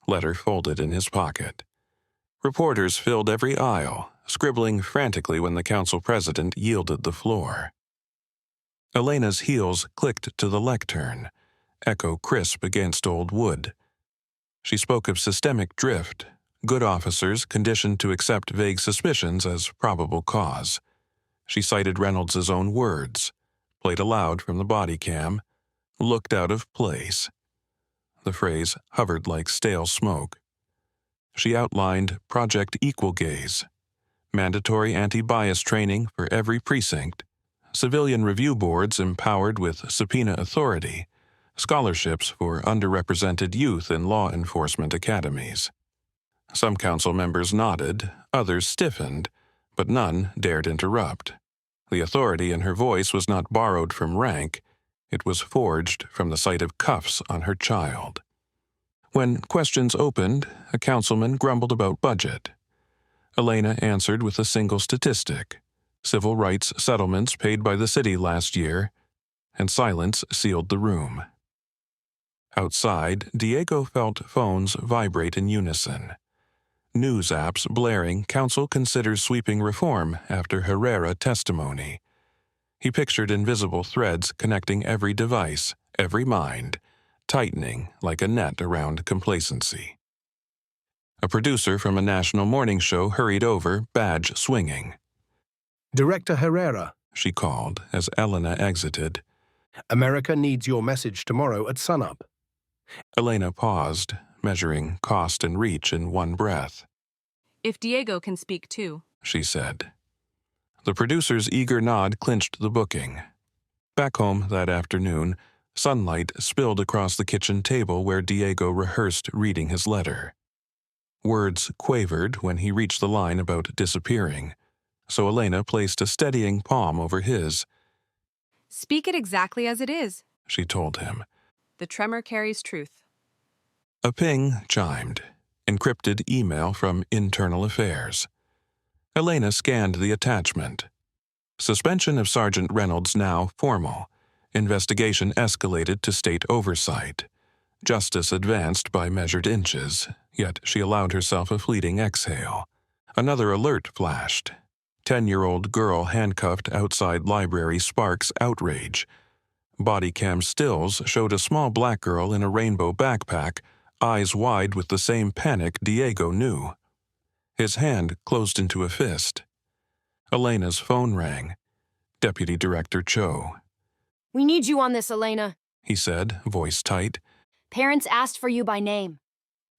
letter folded in his pocket. Reporters filled every aisle, scribbling frantically when the council president yielded the floor. Elena's heels clicked to the lectern, echo crisp against old wood. She spoke of systemic drift, good officers conditioned to accept vague suspicions as probable cause. She cited Reynolds' own words, played aloud from the body cam, looked out of place. The phrase hovered like stale smoke. She outlined Project Equal Gaze, mandatory anti-bias training for every precinct, civilian review boards empowered with subpoena authority, scholarships for underrepresented youth in law enforcement academies. Some council members nodded, others stiffened, but none dared interrupt. The authority in her voice was not borrowed from rank, it was forged from the sight of cuffs on her child. When questions opened, a councilman grumbled about budget. Elena answered with a single statistic: civil rights settlements paid by the city last year, and silence sealed the room. Outside, Diego felt phones vibrate in unison. News apps blaring, council considers sweeping reform after Herrera testimony. He pictured invisible threads connecting every device, every mind, tightening like a net around complacency. A producer from a national morning show hurried over, badge swinging. "Director Herrera," she called as Elena exited. "America needs your message tomorrow at sunup." Elena paused, measuring cost and reach in one breath. "If Diego can speak too," she said. The producer's eager nod clinched the booking. Back home that afternoon, sunlight spilled across the kitchen table where Diego rehearsed reading his letter. Words quavered when he reached the line about disappearing, so Elena placed a steadying palm over his. "Speak it exactly as it is," she told him. "The tremor carries truth." A ping chimed, encrypted email from Internal Affairs. Elena scanned the attachment. Suspension of Sergeant Reynolds now formal. Investigation escalated to state oversight. Justice advanced by measured inches, yet she allowed herself a fleeting exhale. Another alert flashed. 10-year-old girl handcuffed outside library sparks outrage. Body cam stills showed a small black girl in a rainbow backpack, eyes wide with the same panic Diego knew. His hand closed into a fist. Elena's phone rang. Deputy Director Cho. "We need you on this, Elena," he said, voice tight. "Parents asked for you by name."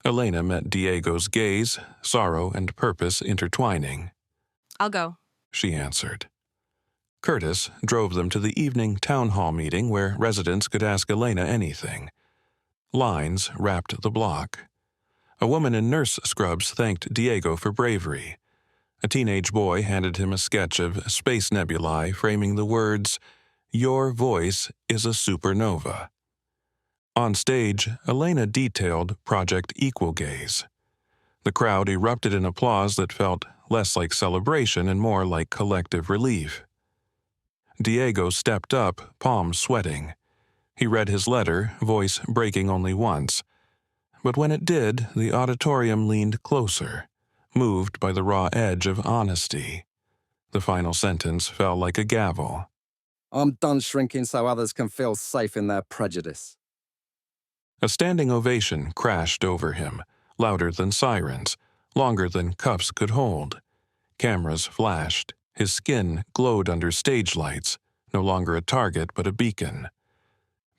Elena met Diego's gaze, sorrow and purpose intertwining. "I'll go," she answered. Curtis drove them to the evening town hall meeting where residents could ask Elena anything. Lines wrapped the block. A woman in nurse scrubs thanked Diego for bravery. A teenage boy handed him a sketch of space nebulae framing the words, "Your voice is a supernova." On stage, Elena detailed Project Equal Gaze. The crowd erupted in applause that felt less like celebration and more like collective relief. Diego stepped up, palms sweating. He read his letter, voice breaking only once. but when it did, the auditorium leaned closer, moved by the raw edge of honesty. The final sentence fell like a gavel. I'm done shrinking so others can feel safe in their prejudice. A standing ovation crashed over him, louder than sirens, longer than cuffs could hold. Cameras flashed. His skin glowed under stage lights, no longer a target but a beacon.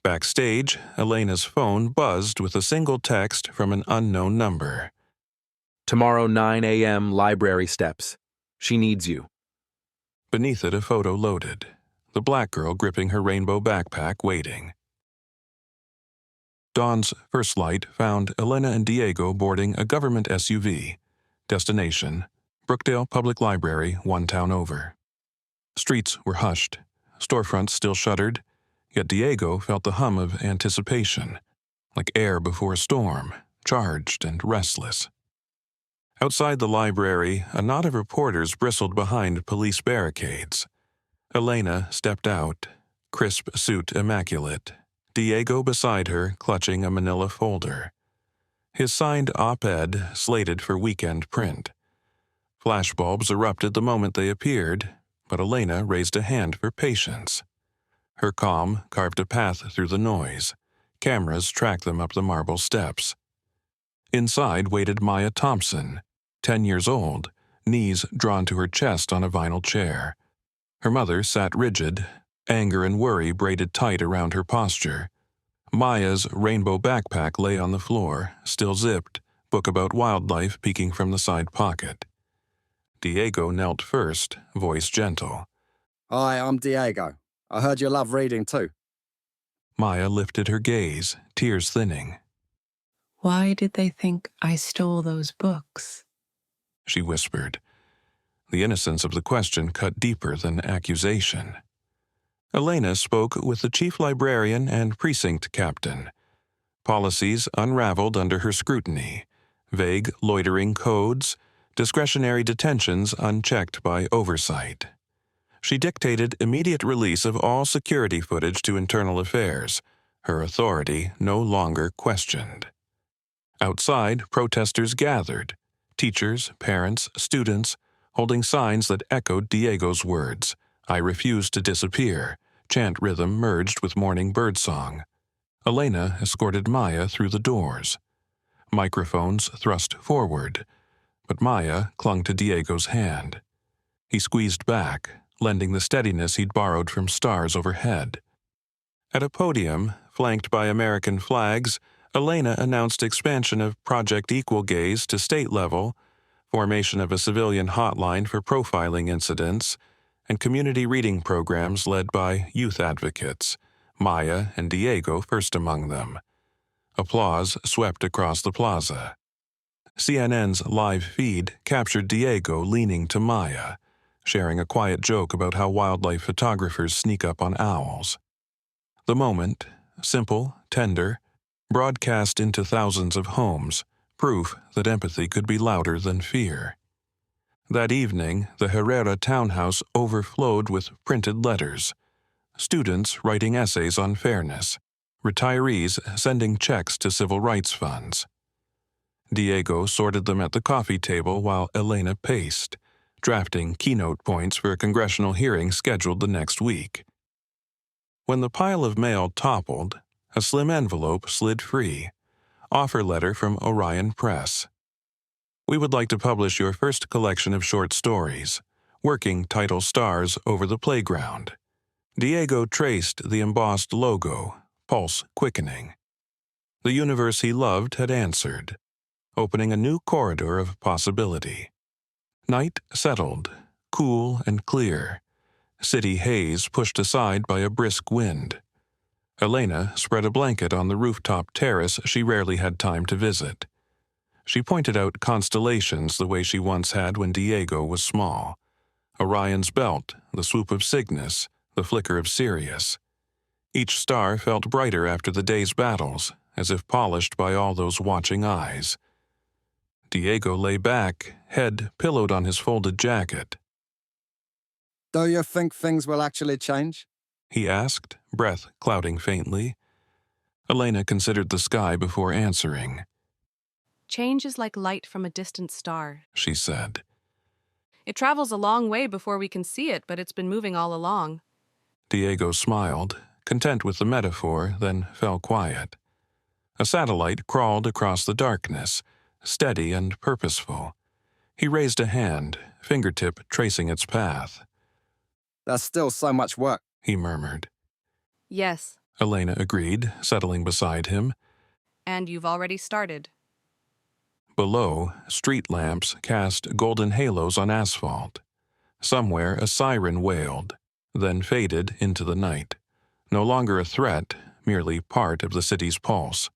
Backstage, Elena's phone buzzed with a single text from an unknown number. Tomorrow 9 a.m. library steps. She needs you. Beneath it, a photo loaded. The black girl gripping her rainbow backpack, waiting. Dawn's first light found Elena and Diego boarding a government SUV. Destination, Brookdale Public Library, one town over. Streets were hushed. Storefronts still shuttered, yet Diego felt the hum of anticipation, like air before a storm, charged and restless. Outside the library, a knot of reporters bristled behind police barricades. Elena stepped out, crisp suit immaculate, Diego beside her clutching a manila folder. His signed op-ed slated for weekend print. Flashbulbs erupted the moment they appeared, but Elena raised a hand for patience. Her calm carved a path through the noise. Cameras tracked them up the marble steps. Inside waited Maya Thompson, 10 years old, knees drawn to her chest on a vinyl chair. Her mother sat rigid, anger and worry braided tight around her posture. Maya's rainbow backpack lay on the floor, still zipped, book about wildlife peeking from the side pocket. Diego knelt first, voice gentle. Hi, I'm Diego. I heard you love reading too. Maya lifted her gaze, tears thinning. Why did they think I stole those books? She whispered. The innocence of the question cut deeper than accusation. Elena spoke with the chief librarian and precinct captain. Policies unraveled under her scrutiny. Vague loitering codes, discretionary detentions unchecked by oversight. She dictated immediate release of all security footage to Internal Affairs, her authority no longer questioned. Outside, protesters gathered, teachers, parents, students, holding signs that echoed Diego's words, "I refuse to disappear," chant rhythm merged with morning birdsong. Elena escorted Maya through the doors. Microphones thrust forward, but Maya clung to Diego's hand. He squeezed back, lending the steadiness he'd borrowed from stars overhead. At a podium, flanked by American flags, Elena announced expansion of Project Equal Gaze to state level, formation of a civilian hotline for profiling incidents, and community reading programs led by youth advocates, Maya and Diego first among them. Applause swept across the plaza. CNN's live feed captured Diego leaning to Maya, sharing a quiet joke about how wildlife photographers sneak up on owls. The moment, simple, tender, broadcast into thousands of homes, proof that empathy could be louder than fear. That evening, the Herrera townhouse overflowed with printed letters. Students writing essays on fairness, retirees sending checks to civil rights funds. Diego sorted them at the coffee table while Elena paced, drafting keynote points for a congressional hearing scheduled the next week. When the pile of mail toppled, a slim envelope slid free. Offer letter from Orion Press. We would like to publish your first collection of short stories, working title stars over the playground. Diego traced the embossed logo, pulse quickening. The universe he loved had answered, opening a new corridor of possibility. Night settled, cool and clear. City haze pushed aside by a brisk wind. Elena spread a blanket on the rooftop terrace she rarely had time to visit. She pointed out constellations the way she once had when Diego was small. Orion's belt, the swoop of Cygnus, the flicker of Sirius. Each star felt brighter after the day's battles, as if polished by all those watching eyes. Diego lay back, head pillowed on his folded jacket. Do you think things will actually change? He asked, breath clouding faintly. Elena considered the sky before answering. Change is like light from a distant star, she said. It travels a long way before we can see it, but it's been moving all along. Diego smiled, content with the metaphor, then fell quiet. A satellite crawled across the darkness, steady and purposeful. He raised a hand, fingertip tracing its path. That's still so much work, he murmured. Yes. Elena agreed, settling beside him. And you've already started. Below, street lamps cast golden halos on asphalt. Somewhere a siren wailed, then faded into the night. No longer a threat, merely part of the city's pulse.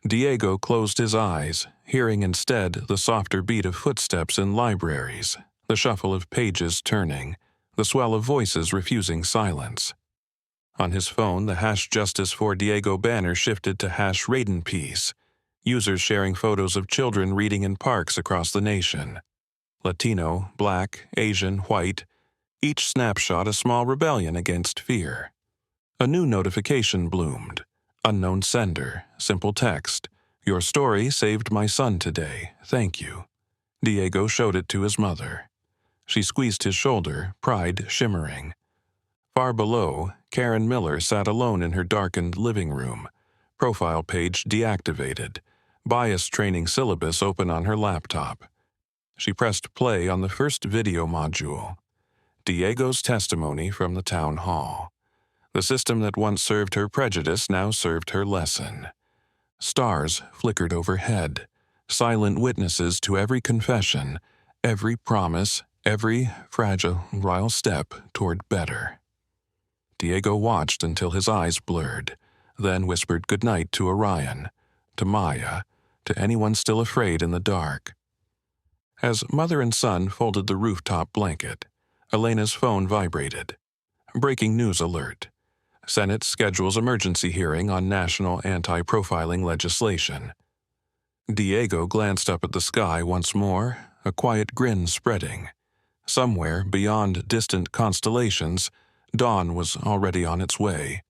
Diego closed his eyes, hearing instead the softer beat of footsteps in libraries, the shuffle of pages turning, the swell of voices refusing silence. On his phone, the #Justice for Diego banner shifted to #RadenPeace, users sharing photos of children reading in parks across the nation. Latino, Black, Asian, White, each snapshot a small rebellion against fear. A new notification bloomed. Unknown sender, simple text. Your story saved my son today. Thank you. Diego showed it to his mother. She squeezed his shoulder, pride shimmering. Far below, Karen Miller sat alone in her darkened living room. Profile page deactivated. Bias training syllabus open on her laptop. She pressed play on the first video module. Diego's testimony from the town hall. The system that once served her prejudice now served her lesson. Stars flickered overhead, silent witnesses to every confession, every promise, every fragile step toward better. Diego watched until his eyes blurred, then whispered goodnight to Orion, to Maya, to anyone still afraid in the dark. As mother and son folded the rooftop blanket, Elena's phone vibrated. Breaking news alert. Senate schedules emergency hearing on national anti-profiling legislation. Diego glanced up at the sky once more, a quiet grin spreading. Somewhere beyond distant constellations, dawn was already on its way.